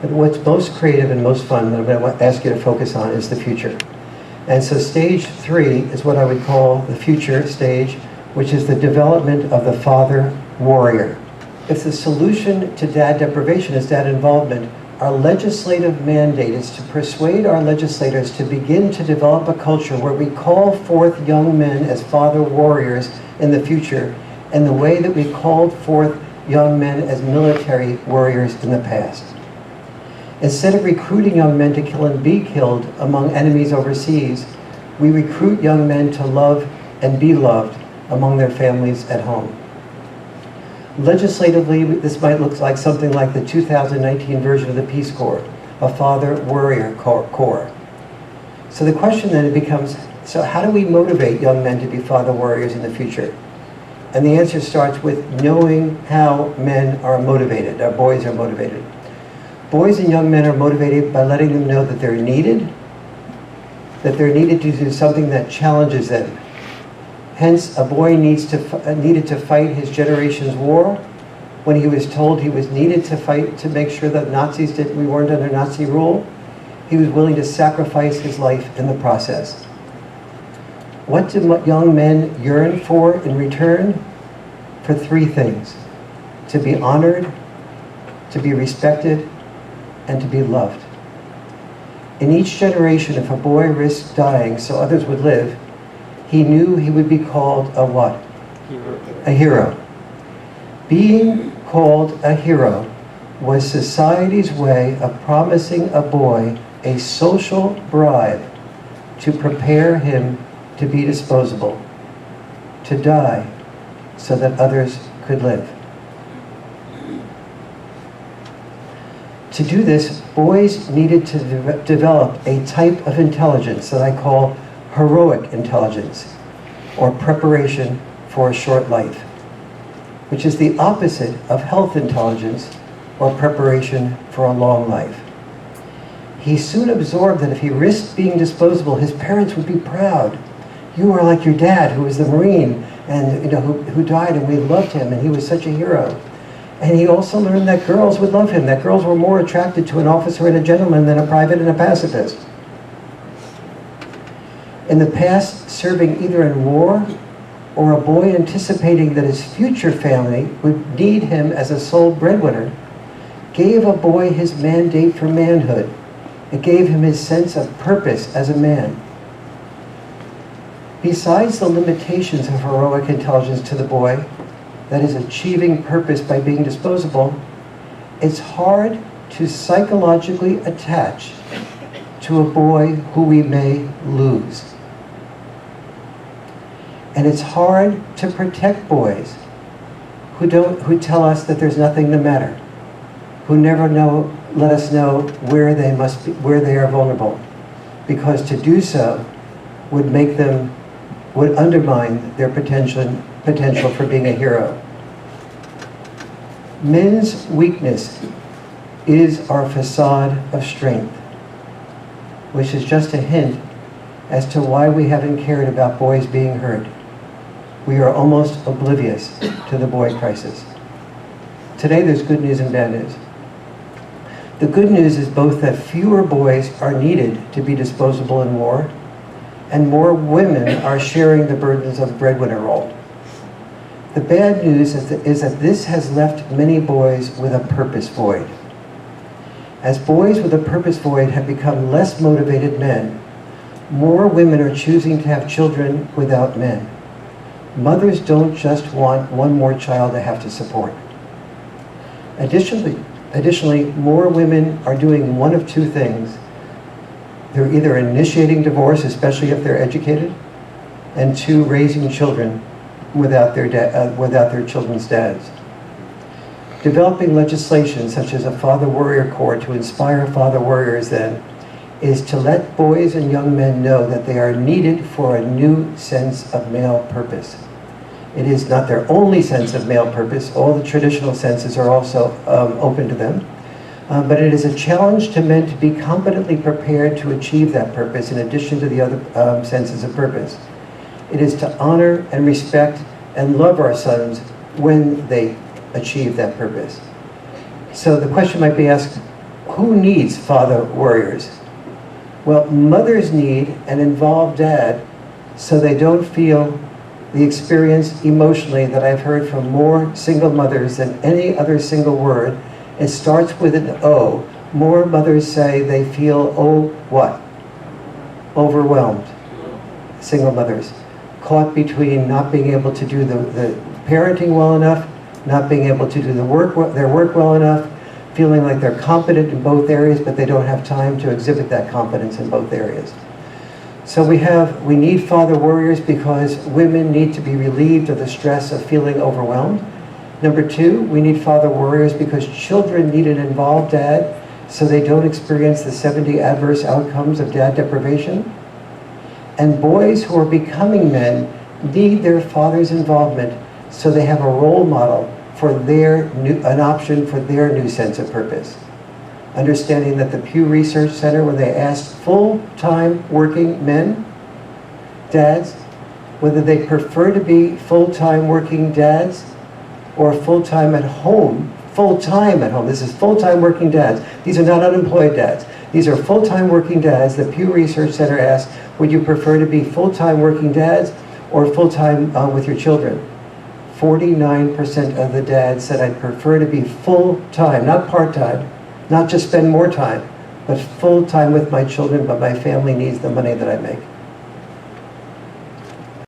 But what's most creative and most fun that I'm going to ask you to focus on is the future. And so stage 3 is what I would call the future stage, which is the development of the father warrior. If the solution to dad deprivation is dad involvement, our legislative mandate is to persuade our legislators to begin to develop a culture where we call forth young men as father warriors in the future in the way that we called forth young men as military warriors in the past. Instead of recruiting young men to kill and be killed among enemies overseas, we recruit young men to love and be loved among their families at home. Legislatively, this might look like something like the 2019 version of the Peace Corps, a father warrior corps. So the question then becomes, so how do we motivate young men to be father warriors in the future? And the answer starts with knowing how men are motivated, our boys are motivated. Boys and young men are motivated by letting them know that they're needed to do something that challenges them. Hence, a boy needed to fight his generation's war when he was told he was needed to fight to make sure that we weren't under Nazi rule. He was willing to sacrifice his life in the process. What do young men yearn for in return? For 3 things: to be honored, to be respected, and to be loved. In each generation, if a boy risked dying so others would live, he knew he would be called a what? A hero. Being called a hero was society's way of promising a boy a social bribe to prepare him to be disposable, to die so that others could live. To do this, boys needed to develop a type of intelligence that I call heroic intelligence, or preparation for a short life, which is the opposite of health intelligence, or preparation for a long life. He soon absorbed that if he risked being disposable, his parents would be proud. You are like your dad, who was the Marine, and who died, and we loved him, and he was such a hero. And he also learned that girls would love him, that girls were more attracted to an officer and a gentleman than a private and a pacifist. In the past, serving either in war or a boy anticipating that his future family would need him as a sole breadwinner gave a boy his mandate for manhood. It gave him his sense of purpose as a man. Besides the limitations of heroic intelligence to the boy, that is achieving purpose by being disposable, it's hard to psychologically attach to a boy who we may lose. And it's hard to protect boys who tell us that there's nothing the matter, who never let us know where they are vulnerable, because to do so would undermine their potential for being a hero. Men's weakness is our facade of strength, which is just a hint as to why we haven't cared about boys being hurt. We are almost oblivious to the boy crisis. Today there's good news and bad news. The good news is both that fewer boys are needed to be disposable in war, and more women are sharing the burdens of the breadwinner role. The bad news is that this has left many boys with a purpose void. As boys with a purpose void have become less motivated men, more women are choosing to have children without men. Mothers don't just want one more child to have to support. Additionally, more women are doing one of 2 things. They're either initiating divorce, especially if they're educated, and 2, raising children without their children's dads. Developing legislation such as a Father Warrior Corps to inspire father warriors then is to let boys and young men know that they are needed for a new sense of male purpose. It is not their only sense of male purpose. All the traditional senses are also open to them. But it is a challenge to men to be competently prepared to achieve that purpose in addition to the other senses of purpose. It is to honor and respect and love our sons when they achieve that purpose. So the question might be asked, who needs father warriors? Well, mothers need an involved dad so they don't feel the experience emotionally that I've heard from more single mothers than any other single word. It starts with an O. More mothers say they feel, what? Overwhelmed. Single mothers. Caught between not being able to do the parenting well enough, not being able to do their work well enough, feeling like they're competent in both areas, but they don't have time to exhibit that competence in both areas. So we need father warriors because women need to be relieved of the stress of feeling overwhelmed. Number two, we need father warriors because children need an involved dad so they don't experience the 70 adverse outcomes of dad deprivation. And boys who are becoming men need their father's involvement so they have a role model for an option for their new sense of purpose. Understanding that the Pew Research Center, when they asked full-time working men, dads, whether they prefer to be full-time working dads or full-time at home, this is full-time working dads. These are not unemployed dads. These are full-time working dads. The Pew Research Center asked, would you prefer to be full-time working dads or full-time with your children? 49% of the dads said, I'd prefer to be full-time, not part-time, not just spend more time, but full-time with my children, but my family needs the money that I make.